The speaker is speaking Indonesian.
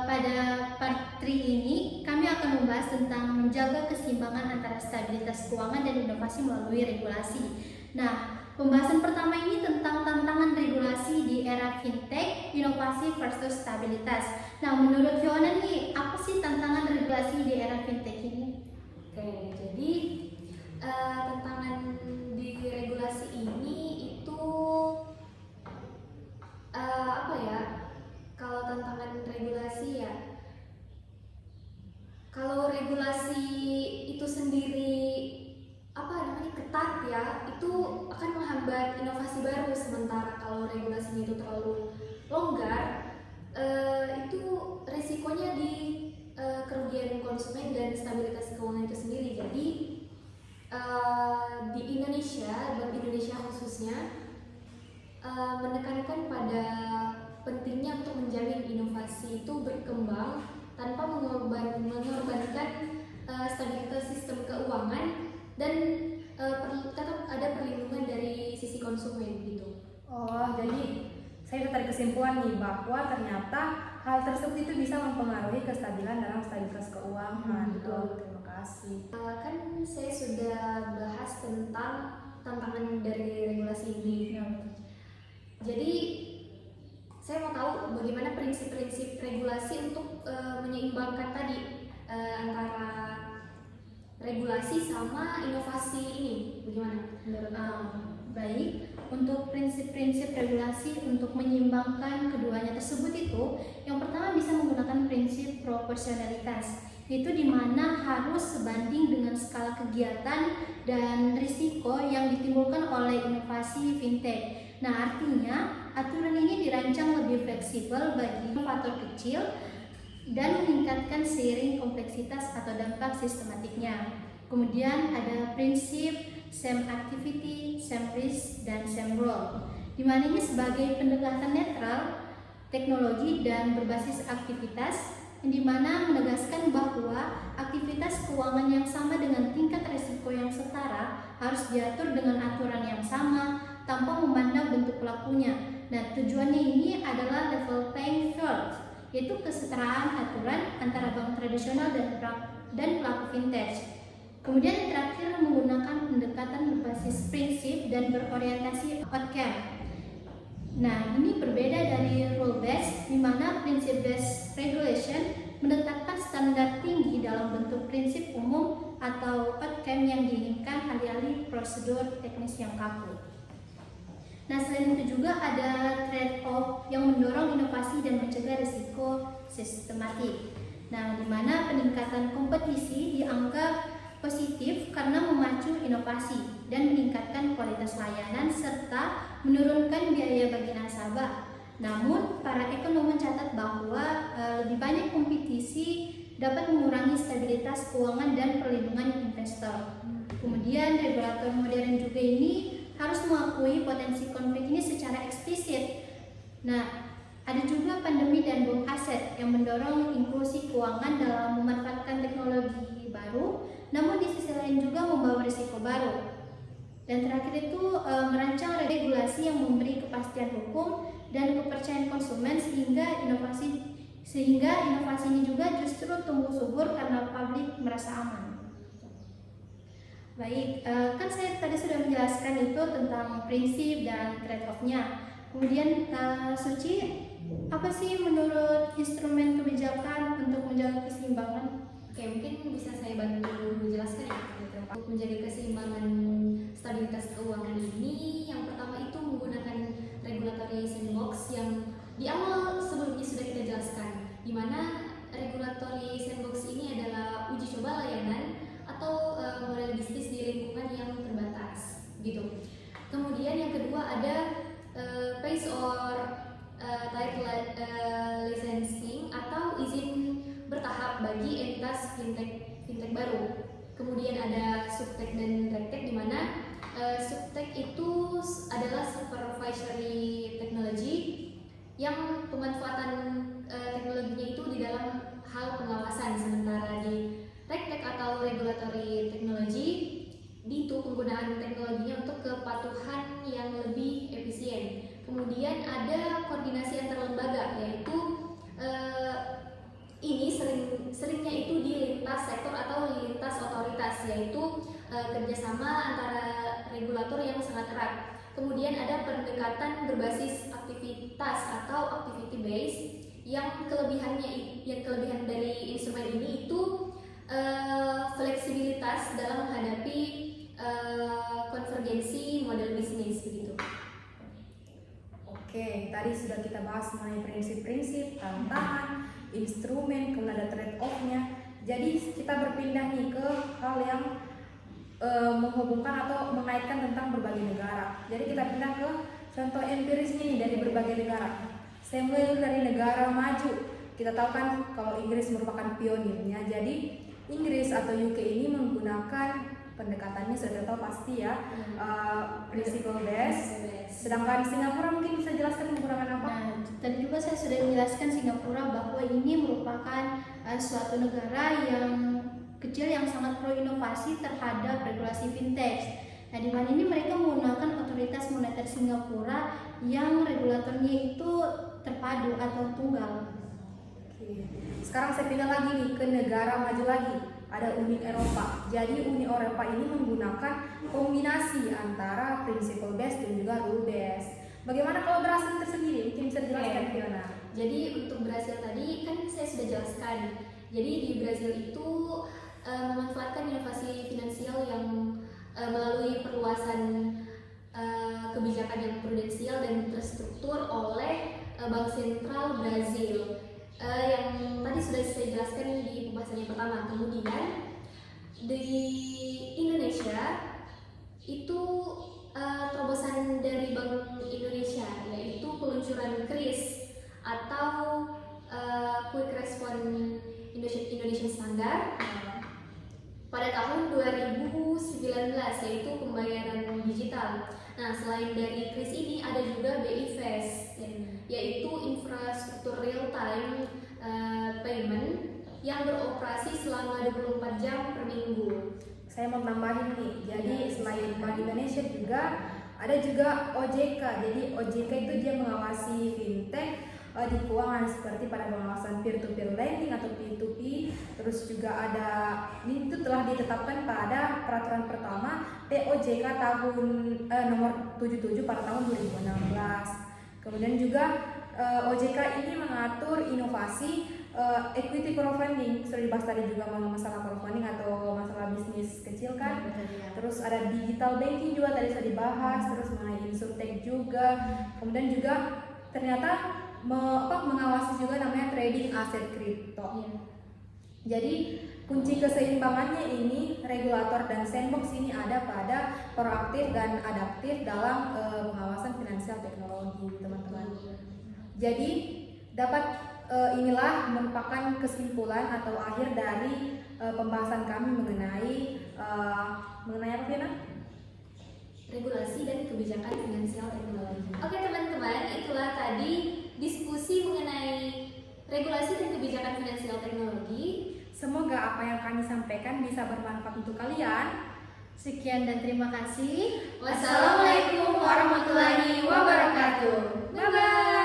pada part 3 ini kami akan membahas tentang menjaga keseimbangan antara stabilitas keuangan dan inovasi melalui regulasi. Nah, pembahasan pertama ini tentang tantangan regulasi di era fintech, inovasi versus stabilitas. Nah, menurut Fiona nih, apa sih tantangan regulasi di era fintech ini? Oke, jadi tantangan di regulasi ini itu apa ya? Kalau tantangan regulasi ya, kalau regulasi itu sendiri ketat ya, itu akan menghambat inovasi baru. Sementara kalau regulasinya itu terlalu longgar, itu resikonya di kerugian konsumen dan stabilitas keuangan itu sendiri. Jadi di Indonesia, Bank Indonesia khususnya menekankan pada pentingnya untuk menjamin inovasi itu berkembang tanpa mengorbankan stabilitas sistem keuangan dan tetap ada perlindungan dari sisi konsumen gitu. Oh, jadi saya tarik kesimpulan nih bahwa ternyata hal tersebut itu bisa mempengaruhi kestabilan dalam stabilitas keuangan. Betul, terima kasih. Kan saya sudah bahas tentang tantangan dari regulasi ini. Jadi saya mau tahu bagaimana prinsip-prinsip regulasi untuk menyeimbangkan tadi antara regulasi sama inovasi ini. Bagaimana menurut Baik, untuk prinsip-prinsip regulasi untuk menyeimbangkan keduanya tersebut itu, yang pertama bisa menggunakan prinsip proporsionalitas, itu di mana harus sebanding dengan skala kegiatan dan risiko yang ditimbulkan oleh inovasi fintech. Nah, artinya aturan ini dirancang lebih fleksibel bagi inovator kecil dan meningkatkan seiring kompleksitas atau dampak sistematiknya. Kemudian ada prinsip same activity, same risk, dan same role, di mana ini sebagai pendekatan netral, teknologi dan berbasis aktivitas, yang dimana menegaskan bahwa aktivitas keuangan yang sama dengan tingkat risiko yang setara harus diatur dengan aturan yang sama tanpa memandang bentuk pelakunya. Nah, tujuannya ini adalah level playing field, yaitu kesetaraan aturan antara bank tradisional dan pelaku fintech. Kemudian yang terakhir menggunakan pendekatan berbasis prinsip dan berorientasi outcome. Nah, ini berbeda dari rule based, di mana prinsip based regulation menetapkan standar tinggi dalam bentuk prinsip umum atau outcome yang diinginkan, alih-alih prosedur teknis yang kaku. Nah, selain itu juga ada trade-off yang mendorong inovasi dan mencegah risiko sistematik. Nah, di mana peningkatan kompetisi dianggap positif karena memacu inovasi dan meningkatkan kualitas layanan serta menurunkan biaya bagi nasabah. Namun, para ekonom mencatat bahwa lebih banyak kompetisi dapat mengurangi stabilitas keuangan dan perlindungan investor. Kemudian, regulator modern juga ini harus mengakui potensi konflik ini secara eksplisit. Nah, ada juga pandemi dan boom aset yang mendorong inklusi keuangan dalam memanfaatkan teknologi baru, namun di sisi lain juga membawa risiko baru. Dan terakhir itu merancang regulasi yang memberi kepastian hukum dan kepercayaan konsumen sehingga inovasi ini juga justru tumbuh subur karena publik merasa aman. Baik, kan saya tadi sudah menjelaskan itu tentang prinsip dan trade-off-nya. Kemudian Suci, apa sih menurut instrumen kebijakan untuk menjaga keseimbangan? Oke, mungkin bisa saya bantu menjelaskan ya. Untuk menjaga keseimbangan stabilitas keuangan ini, yang pertama itu menggunakan regulatory sandbox yang di awal sebelumnya sudah kita jelaskan, di mana regulatory sandbox ini adalah uji coba layanan atau model bisnis di lingkungan yang terbatas, gitu. Kemudian yang kedua ada phase or tied licensing atau izin bertahap bagi entitas fintech baru. Kemudian ada subtech dan regtech, di mana subtech itu adalah supervisory technology yang pemanfaatan teknologinya itu di dalam hal pengawasan, sementara di regtech atau regulatory technology itu penggunaan teknologinya untuk kepatuhan yang lebih efisien. Kemudian ada koordinasi antar lembaga, yaitu kerjasama antara regulator yang sangat erat. Kemudian ada pendekatan berbasis aktivitas atau activity base yang kelebihan dari instrumen ini itu fleksibilitas dalam menghadapi konvergensi model bisnis begitu. Oke, tadi sudah kita bahas mengenai prinsip-prinsip, tantangan, instrumen, kemudian ada trade-off-nya. Jadi kita berpindah nih ke hal yang menghubungkan atau mengaitkan tentang berbagai negara. Jadi kita pindah ke contoh empirisnya nih dari berbagai negara. Saya mulai dulu dari negara maju. Kita tahu kan kalau Inggris merupakan pionirnya. Jadi Inggris atau UK ini menggunakan pendekatannya sudah tahu pasti ya, principle based. Sedangkan Singapura mungkin bisa jelaskan menggunakan apa? Nah, tadi juga saya sudah menjelaskan Singapura bahwa ini merupakan suatu negara yang kecil yang sangat pro inovasi terhadap regulasi fintech. Nah, di mana ini mereka menggunakan otoritas moneter Singapura yang regulatornya itu terpadu atau tunggal. Oke. Sekarang saya pindah lagi nih ke negara maju lagi. Ada Uni Eropa. Jadi Uni Eropa ini menggunakan kombinasi antara principle based dan juga rule based. Bagaimana kalau Brasil tersendiri? Mungkin bisa dijelaskan Fiona. Jadi untuk Brasil tadi kan saya sudah jelaskan. Jadi di Brasil itu memanfaatkan inovasi finansial yang melalui perluasan kebijakan yang prudensial dan terstruktur oleh Bank Sentral Brazil. Yang tadi sudah saya jelaskan di pembahasan yang pertama. Kemudian di Indonesia itu terobosan dari Bank Indonesia yaitu peluncuran KRIS atau Quick Response Indonesian Standard pada tahun 2019 yaitu pembayaran digital. Nah, selain dari KRIS ini ada juga BI Fast yaitu infrastruktur real time payment yang beroperasi selama 24 jam per minggu. Saya mau tambahin nih. Jadi selain Bank Indonesia juga ada juga OJK. Jadi OJK itu dia mengawasi fintech di keuangan seperti pada pengawasan peer-to-peer lending atau P2P. Terus juga ada ini itu telah ditetapkan pada peraturan pertama POJK tahun nomor 77 pada tahun 2016. Kemudian juga OJK ini mengatur inovasi equity crowdfunding. Sudah dibahas tadi juga masalah crowdfunding atau masalah bisnis kecil kan. Terus ada digital banking juga tadi sudah dibahas. Terus mengenai insurtech juga. Kemudian juga ternyata mengawasi juga namanya trading aset kripto. Jadi kunci keseimbangannya ini regulator dan sandbox ini ada pada proaktif dan adaptif dalam pengawasan finansial teknologi, teman-teman. Jadi inilah merupakan kesimpulan atau akhir dari pembahasan kami mengenai apa Fiona? Regulasi dan kebijakan finansial teknologi. Oke teman-teman, itulah tadi diskusi mengenai regulasi dan kebijakan finansial teknologi. Semoga apa yang kami sampaikan bisa bermanfaat untuk kalian. Sekian dan terima kasih. Wassalamualaikum warahmatullahi wabarakatuh. Bye bye.